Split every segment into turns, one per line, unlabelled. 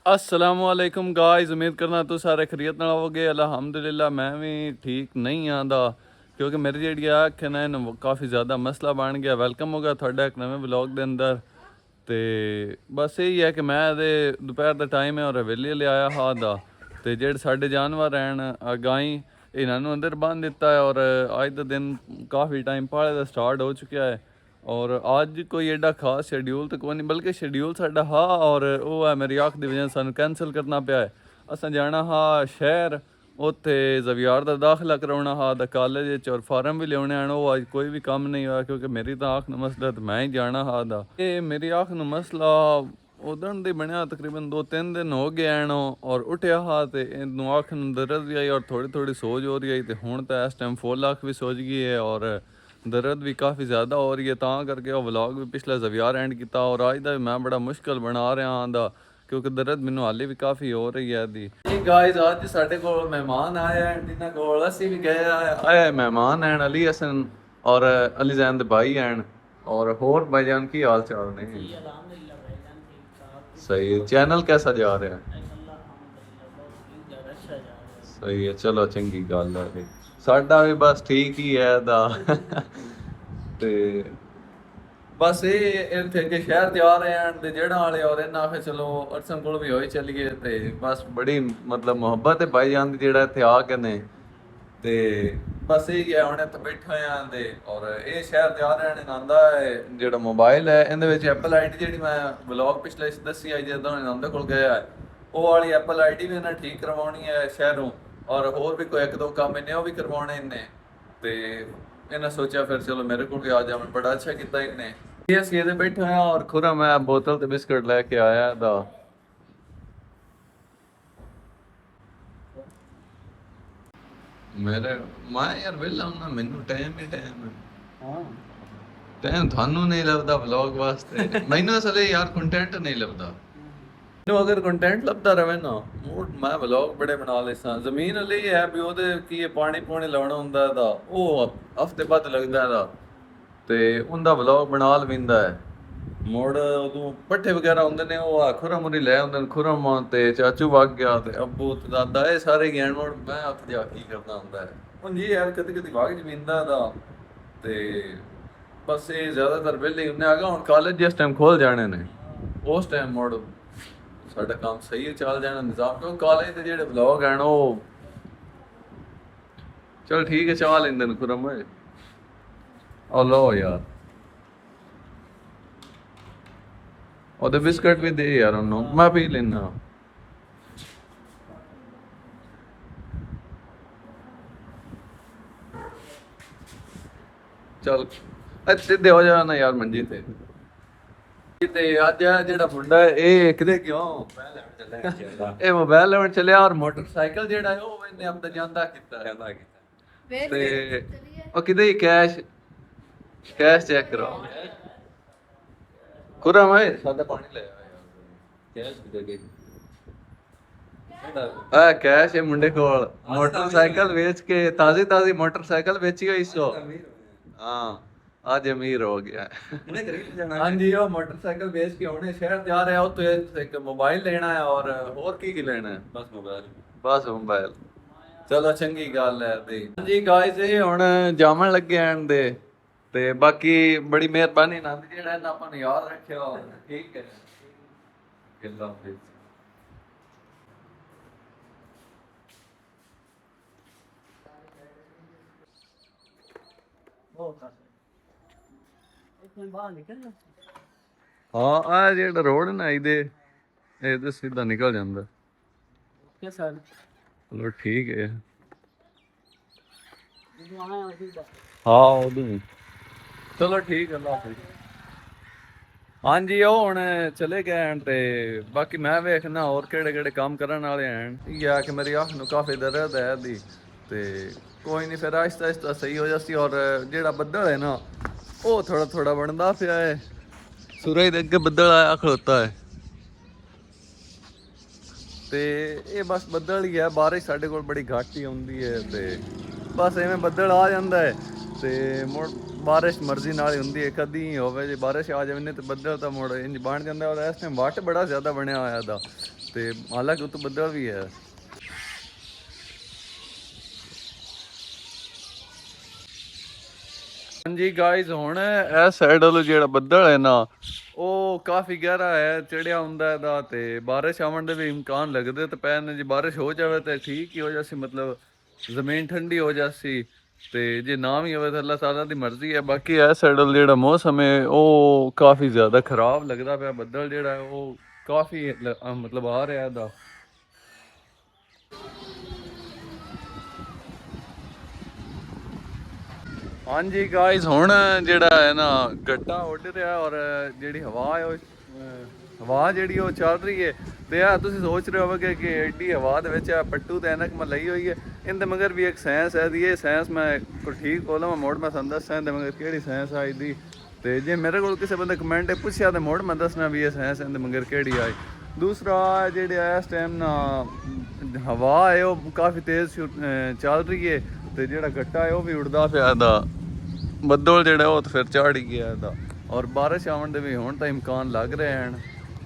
असलामुअलैकुम guys, उम्मीद करना तुम सारे खरीत नाल होवोगे। अल्हम्दुलिल्लाह मैं भी ठीक नहीं आंदा क्योंकि मेरी जी अख है ना काफ़ी ज़्यादा मसला बन गया। वेलकम हो गया थोड़ा एक नवे व्लॉग के अंदर। तो बस यही है कि मैं दोपहर का टाइम है और हवेली ले आया हा दा तो जेडे साढ़े जानवर हैं गाई इन्होंने अंदर बंद दिता है और अज का दिन काफ़ी टाइम पहले का स्टार्ट हो चुका है। और आज कोई एडा खास शेड्यूल तो कोई नहीं, बल्कि शेड्यूल साडा हा और वो है मेरी अख की वजह सानू कैंसल करना पाया है। असा जाना हा शहर, उत्थे जवियार का दाखिला करवाना हा दा कॉलेज और फार्म भी लियाने आने। वो अज कोई भी काम नहीं हुआ क्योंकि मेरी तो अख न मसला तो मैं ही जाना हा दा। ये मेरी अख न मसला उदन दी बनया तकरीबन 2-3 दिन हो गए हैं और उठया हा तो इनू अख न दर्द भी आई और थोड़ी थोड़ी सोज हो रही है। तो हूँ तो इस टाइम फुल अख भी सोज गई है और दर्द भी काफ़ी ज़्यादा हो रही है। ता करके वो व्लॉग भी पिछला जवियार एंड किया और अज का भी मैं बड़ा मुश्किल बना रहा हाँ क्योंकि दर्द मैनू हाले भी काफ़ी हो रही है दी। गाइस अज साडे कोल मेहमान आए हैं जिन्हां कोल असीं भी गए आए मेहमान हैं अली हसन और अली जैन दे भाई हैं। और होर भाईजान की हाल चाल ने? सही है। चैनल कैसा जा रहा है? सही है, चलो चंगी गल है। साडा भी बस ठीक ही है दा ते बस ये इत्थे के शहर ते आ रहे हैं ते जेड़ा वाले और इन्ना आखे चलो अरसन कोल भी होई चलिए ते बस बड़ी मतलब मुहब्बत है भाई जान दी जेड़ा इत्थे आ के ने ते बस यही है। हुण इत्थे बैठे हैं ते और ये शहर ते आ रहे हैं। आंदा है जेड़ा मोबाइल है इहदे विच एप्पल आईडी जेड़ी मैं व्लॉग पिछले दसी आई जदों इन्हां कोल गया है वो वाली एप्पल आईडी भी इन्हें ठीक करवानी है शहरों और होर भी कोई एक दो काम इन्हें वो भी करवाने इन्हें। तो इन्हें सोचा फिर चलो मेरे को भी आ जाओ, बड़ा अच्छा किया इन्हें। ये असीं इहदे बैठे हैं और खुरा मैं बोतल ते बिस्किट लेके आया दा। मेरे मैं यार वेला हूं, मैनू टाइम ही टाइम है। हाँ टाइम थानू नहीं लगता व्लॉग वास्ते मैनू असले यार कंटेंट नहीं लगता। मैनू अगर कंटेंट लगता रहे ना मूड मैं व्लॉग बड़े बना लेसा। जमीन अली है भी ओदे की पानी पूनी लाना हुंदा दा ओ हफ्ते बाद लगदा दा ते उनदा व्लॉग बना लविंदा है। मुड़ उदों पट्ठे वगैरह होंदे ने वो खुरम मुरी ले आंदे खुरम ते चाचू वग गया ते अब्बू ते दादा ये सारे गए मुड़ मैं उत्थे जा की करना हुंदा है। हुण जी यार कदी कदी वग जमींदा दा ते बस ये ज़्यादातर वेले ही हुंदे। अगर हुण कॉलेज जिस टाइम खोल जाने ने उस टाइम मुड़ साडा काम सही चल जाना निज़ाम क्योंकि कॉलेज दे जेह्ड़े व्लॉग हैं वो चल ठीक है चाह लेंदे ने खुरम ओए ओ लो यार ਉਹਦੇ ਬਿਸਕਟ ਵੀ ਦੇ ਯਾਰ ਉਹਨੂੰ ਮੈਂ ਪੀ ਲੈਣਾ। ਚਲ ਸਿੱਧੇ ਹੋ ਜਾਣਾ ਯਾਰ ਮੰਜੀ ਤੇ ਅੱਜ ਜਿਹੜਾ ਮੁੰਡਾ ਇਹ ਕਿਤੇ ਕਿਉਂ ਇਹ ਮੋਬਾਈਲ ਲੈਣ ਚੱਲਿਆ ਔਰ ਮੋਟਰਸਾਈਕਲ ਜਿਹੜਾ ਹੈ ਉਹ ਇਹਨੇ ਆਪਦਾ ਜਾਂਦਾ ਕੀਤਾ ਤੇ ਉਹ ਕਿਤੇ ਕੈਸ਼ ਕੈਸ਼ ਚੈੱਕ ਕਰਾਓ। खुरम है सादा पानी ले आया कैश किधर गई? कैश है मुंडे को मोटरसाइकिल बेच के ताजी ताजी मोटरसाइकिल बेची हुई सो हाँ आज अमीर हो गया हाँ जी वो मोटरसाइकिल बेच के होने शहर जा रहा है तो एक मोबाइल लेना है और की लेना है? बस मोबाइल चलो चंगी गल है दी। हाँ जी गाइस ये हुण जामन लगे आन दे ਤੇ ਬਾਕੀ ਬੜੀ ਮਿਹਰਬਾਨੀ ਨਾਲ ਜਿਹੜਾ ਇਹਨਾਂ ਆਪਾਂ ਨੂੰ ਯਾਦ ਰੱਖਿਆ ਠੀਕ ਹੈ ਗੱਲਾਂ ਤੇ ਹਾਂ ਆ ਜਿਹੜਾ ਰੋਡ ਨਾ ਇਹਦੇ ਇਹਦੇ ਸਿੱਧਾ ਨਿਕਲ ਜਾਂਦਾ ਓਕੇ ਸਰ ਚਲੋ ਠੀਕ ਹੈ ਹਾਂ ਉਹਦੇ चलो ठीक है हाँ जी वो हुण चले गए हैं ते बाकी मैं वेखना और केड़े केड़े काम करने वाले हैं या कि मेरी अख नूं काफ़ी दर्द है दी ते कोई नहीं फिर आहिस्ता आहिस्ता सही हो जाती। और जेड़ा बद्दल है ना वो थोड़ा थोड़ा बनता पिया है सूरज दे अगे बद्दल आया खड़ोता है ते ये बस बद्दल ही है। बारिश साडे कोल बड़ी घट ही आउंदी है ते बस इवें बद्दल आ जांदा है ते मुड़ बारिश मर्जी नाल ही हुंदी है कदी होवे जे बारिश आ जावे तो बद्दल तो मुड़ इंज बन जांदा और इस टाइम वट बड़ा ज़्यादा बनया होया दा ਤੇ ਹਾਲਾਂਕਿ ਉੱਤੇ ਬੱਦਲ ਵੀ ਹੈ। ਹਾਂਜੀ ਗਾਇਜ਼, ਹੁਣ ਇਹ ਸਾਈਡ ਵੱਲੋਂ ਜਿਹੜਾ ਬੱਦਲ ਹੈ ਨਾ ਉਹ ਕਾਫੀ ਗਹਿਰਾ ਹੈ, ਚੜਿਆ ਹੁੰਦਾ ਇਹਦਾ, ਤੇ ਬਾਰਿਸ਼ ਆਉਣ ਦੇ ਵੀ ਇਮਕਾਨ ਲੱਗਦੇ ਤੇ ਪੈ ਨੇ। ਜੇ ਬਾਰਿਸ਼ ਹੋ ਜਾਵੇ ਤਾਂ ਠੀਕ ਹੀ ਹੋ ਜਾਸੀ, ਮਤਲਬ ਜ਼ਮੀਨ ਠੰਡੀ ਹੋ ਜਾਸੀ, ਤੇ ਜੇ ਨਾ ਵੀ ਹੋਵੇ ਤਾਂ ਅੱਲਾਹ ਤਾਲਾ ਦੀ ਮਰਜ਼ੀ ਹੈ। ਬਾਕੀ ਇਹ ਸਾਈਡ ਵੱਲ ਜਿਹੜਾ ਮੌਸਮ ਹੈ ਉਹ ਕਾਫੀ ਜ਼ਿਆਦਾ ਖਰਾਬ ਲੱਗਦਾ ਪਿਆ, ਬੱਦਲ ਜਿਹੜਾ ਹੈ ਉਹ ਕਾਫੀ ਮਤਲਬ ਆ ਰਿਹਾ ਇਹਦਾ। ਹਾਂਜੀ ਗਾਇਜ਼, ਹੁਣ ਜਿਹੜਾ ਹੈ ਨਾ ਗੱਡਾ ਉੱਡ ਰਿਹਾ, ਔਰ ਜਿਹੜੀ ਹਵਾ ਹੈ ਉਹ ਹਵਾ ਜਿਹੜੀ ਉਹ ਚੱਲ ਰਹੀ ਹੈ। ਤੇ ਆ ਤੁਸੀਂ ਸੋਚ ਰਹੇ ਹੋਵੋਗੇ ਕਿ ਐਡੀ ਹਵਾ ਦੇ ਵਿੱਚ ਪੱਟੂ ਤੇ ਐਨਕ ਮੈਂ ਲਈ ਹੋਈ ਹੈ। ਇਹਦੇ ਮਗਰ ਵੀ ਇੱਕ ਸਾਇੰਸ ਹੈ ਦੀ, ਇਹ ਸਾਇੰਸ ਮੈਂ ਕੋਈ ਠੀਕ ਬੋਲਾਂ ਮੋੜ ਮੈਂ ਤੁਹਾਨੂੰ ਦੱਸਾਂ ਇਹਦੇ ਮਗਰ ਕਿਹੜੀ ਸਾਇੰਸ ਆਈ ਦੀ। ਤੇ ਜੇ ਮੇਰੇ ਕੋਲ ਕਿਸੇ ਬੰਦੇ ਕਮੈਂਟ ਪੁੱਛਿਆ ਤਾਂ ਮੋੜ ਮੈਂ ਦੱਸਣਾ ਵੀ ਇਹ ਸਾਇੰਸ ਇਹਦੇ ਮਗਰ ਕਿਹੜੀ ਆਈ। ਦੂਸਰਾ ਜਿਹੜੇ ਇਸ ਟਾਈਮ ਨਾ ਹਵਾ ਹੈ ਉਹ ਕਾਫੀ ਤੇਜ਼ ਚੱਲ ਰਹੀ ਹੈ, ਤੇ ਜਿਹੜਾ ਗੱਟਾ ਹੈ ਉਹ ਵੀ ਉੱਡਦਾ ਪਿਆ ਦਾ। ਬੱਦਲ ਜਿਹੜਾ ਉਹ ਤਾਂ ਫਿਰ ਚੜ੍ਹ ਹੀ ਗਿਆ ਇਹਦਾ, ਔਰ ਬਾਰਿਸ਼ ਆਉਣ ਦੇ ਵੀ ਹੁਣ ਤਾਂ ਇਮਕਾਨ ਲੱਗ ਰਹੇ ਹਨ।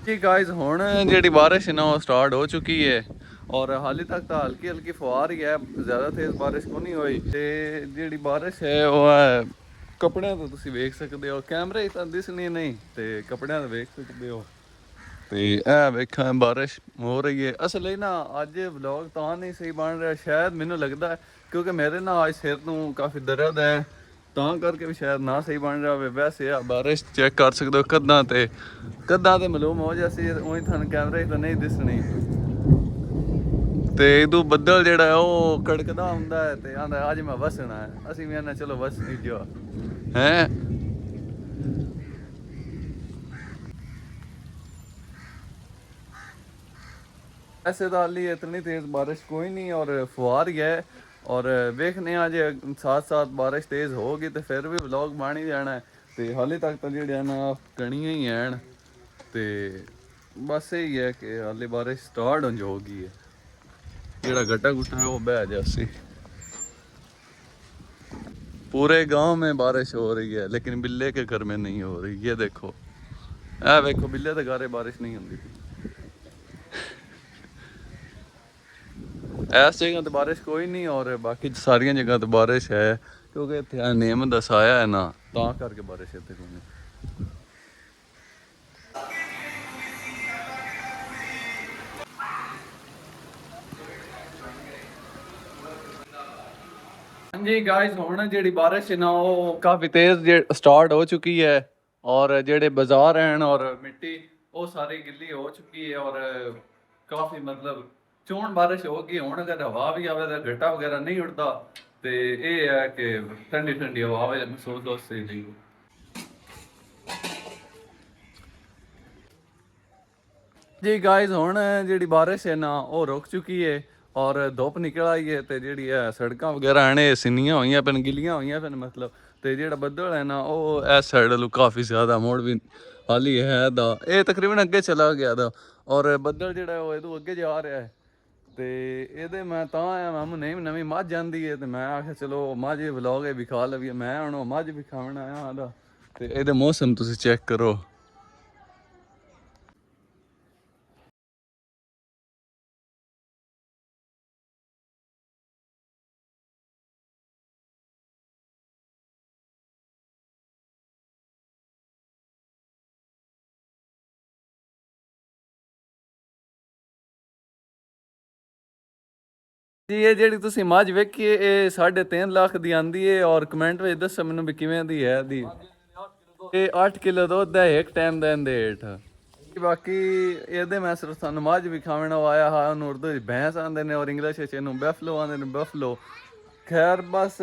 ਜੀ ਗਾਇਜ਼, ਹੁਣ ਜਿਹੜੀ ਬਾਰਿਸ਼ ਹੈ ਨਾ ਉਹ ਸਟਾਰਟ ਹੋ ਚੁੱਕੀ ਹੈ, ਔਰ ਹਾਲੇ ਤੱਕ ਤਾਂ ਹਲਕੀ ਹਲਕੀ ਫੁਹਾਰ ਹੀ ਹੈ, ਜ਼ਿਆਦਾ ਤੇਜ਼ ਬਾਰਿਸ਼ ਕੋ ਨਹੀਂ ਹੋਈ। ਤੇ ਜਿਹੜੀ ਬਾਰਿਸ਼ ਹੈ ਉਹ ਹੈ ਕੱਪੜਿਆਂ ਤੋਂ ਤੁਸੀਂ ਵੇਖ ਸਕਦੇ ਹੋ, ਕੈਮਰੇ ਤਾਂ ਦਿਸਣੀ ਨਹੀਂ, ਤੇ ਕੱਪੜਿਆਂ ਤੋਂ ਵੇਖ ਸਕਦੇ ਹੋ। ਤੇ ਇਹ ਵੇਖਾਂ ਬਾਰਿਸ਼ ਹੋ ਰਹੀ ਹੈ। ਅਸਲ ਨਾ ਅੱਜ ਵਲੌਗ ਤਾਂ ਨਹੀਂ ਸਹੀ ਬਣ ਰਿਹਾ, ਸ਼ਾਇਦ ਮੈਨੂੰ ਲੱਗਦਾ ਕਿਉਂਕਿ ਮੇਰੇ ਨਾਲ ਅੱਜ ਸਿਰ ਨੂੰ ਕਾਫੀ ਦਰਦ ਹੈ, ਤਾਂ ਕਰਕੇ ਵੀ ਸ਼ਾਇਦ ਨਾ ਸਹੀ ਬਣ ਰਿਹਾ ਹੋਵੇ। ਵੈਸੇ ਆ ਬਾਰਿਸ਼ ਚੈੱਕ ਕਰ ਸਕਦੇ ਹੋ, ਕੱਦਾਂ ਤੇ ਮਾਲੂਮ ਹੋ ਜਾਸੀ, ਉਹੀ ਤੁਹਾਨੂੰ ਕੈਮਰੇ ਤਾਂ ਨਹੀਂ ਦਿਸਣੀ। ਤੇ ਇਹਦੂ ਬੱਦਲ ਜਿਹੜਾ ਹੈ ਉਹ ਕੜਕਦਾ ਹੁੰਦਾ ਹੈ ਤੇ ਆਂਦਾ ਅੱਜ ਮੈਂ ਵਸਣਾ ਹੈ, ਅਸੀਂ ਵੀ ਆਨੇ ਚਲੋ ਵਸ ਨਹੀਂ ਜਾ ਹੈ। ऐसे तो हाली इतनी तेज़ बारिश कोई नहीं, और फुहार ही है, और वेखने आज साथ साथ बारिश तेज़ होगी तो फिर भी व्लॉग बन ही जाना है। तो हाले तक तो जेह्ड़े ना कणियां ही हैं, तो बस यही है कि हाले बारिश स्टार्ट हो होगी है। जेड़ा गट्टा गुट्टा है वो बह जासी। पूरे गांव में बारिश हो रही है लेकिन बिल्ले के घर में नहीं हो रही। ये देखो, देखो बिल्ले के घर बारिश नहीं होती। इस जगह तो बारिश कोई नहीं, और बाकी सारिया जगह तो बारिश है, क्योंकि इतने नेम दसाया है ना, ता करके बारिश इतने कोई नहीं। हाँ जी गाइस, हुण जिहड़ी बारिश है ना वो काफ़ी तेज़ स्टार्ट हो चुकी है, और जेड़े बाजार हैं और मिट्टी वो सारी गिल्ली हो चुकी है, और काफ़ी मतलब चोण बारिश होगी। हुण अगर हवा भी आवे तो गट्टा वगैरह नहीं उड़ता, तो ये है कि ठंडी ठंडी हवा आवे महसूस हो सकती। जी गाइस, हुण जिहड़ी बारिश है ना वो रुक चुकी है, और धुप निकल आई है, तो जिहड़ी है सड़कां वगैरह ने सिन्नियां होईयां पैन, गिल्लियां होईयां पैन मतलब। तो जिहड़ा बद्दल है ना वो इस साइड वालों काफ़ी ज़्यादा मोड़ भी हाली है दा, ये तकरीबन अगे चला गया दा, और बद्दल जिहड़ा है वो इदों अगे जा रहा है। तो ये मैं तां आया, मैं नहीं नवीं मझ आंदी है, तो मैं आख्या चलो मझ व्लॉग विखा लवीए। मैं हुण मझ विखावन आया हाँ दा, ते इहदे मौसम तुसीं चेक करो। जी ये ਜਿਹੜੀ ਤੁਸੀਂ ਮੱਝ ਵੇਖੀ ਇਹ 3.5 ਲੱਖ ਦੀ ਆਂਦੀ ਏ, ਔਰ ਕਮੈਂਟ ਵਿੱਚ ਦੱਸੋ ਮੈਨੂੰ ਵੀ ਕਿਵੇਂ ਦੀ ਹੈ ਦੀ। ਇਹ 8 ਕਿਲੋ ਦੁੱਧ ਹੈ ਇੱਕ ਟਾਈਮ ਦਾ ਇਹਦੇ ਹੇਠ। ਬਾਕੀ ਇਹਦੇ ਮੈਂ ਸਿਰਫ ਤੁਹਾਨੂੰ ਮੱਝ ਵਿਖਾਉਣ ਆਇਆ ਹਾਂ। ਉਹਨੂੰ ਉਰਦੂ ਵਿੱਚ ਭੈਂਸ ਆਂਦੇ ਨੇ, ਔਰ ਇੰਗਲਿਸ਼ ਵਿੱਚ ਇਹਨੂੰ ਬੈਫਲੋ ਆਂਦੇ ਨੇ, ਬਫਲੋ। ਖੈਰ ਬਸ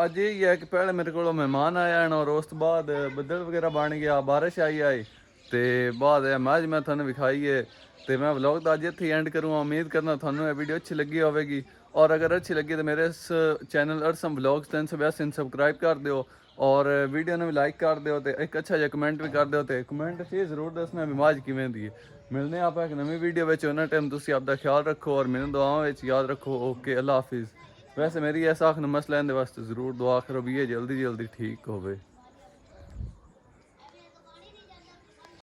ਅੱਜ ਇਹ ਹੈ ਕਿ ਪਹਿਲੇ ਮੇਰੇ ਕੋਲ ਮਹਿਮਾਨ ਆਇਆ ਹਨ, ਔਰ ਉਸ ਤੋਂ ਬਾਅਦ ਬੱਦਲ ਵਗੈਰਾ ਬਣ ਗਿਆ, ਬਾਰਿਸ਼ ਆਈ ਤੇ ਬਾਅਦ ਮੱਝ ਮੈਂ ਤੁਹਾਨੂੰ ਵਿਖਾਈ ਹੈ। तो मैं व्लॉग तो अज इत्थे एंड करूँगा। उम्मीद करना थानू ये वीडियो अच्छी लगी होगी, और अगर अच्छी लगी तो मेरे इस चैनल अरसम व्लॉग्स 382 सबसक्राइब कर दो, और वीडियो ने भी लाइक कर दो, तो एक अच्छा जिहा कमेंट भी कर दो। तो कमेंट च जरूर दसना भी मझ किवें दी है। मिलने आप एक नवी वीडियो में, उन्ना टाइम तुसीं आपदा ख्याल रखो, और मैनूं दुआवां विच याद रखो। ओके, अल्लाह हाफिज़। वैसे मेरी ऐसा आखना मसला इहदे वास्ते ज़रूर दुआ करो भी ये जल्दी जल्दी ठीक होवे।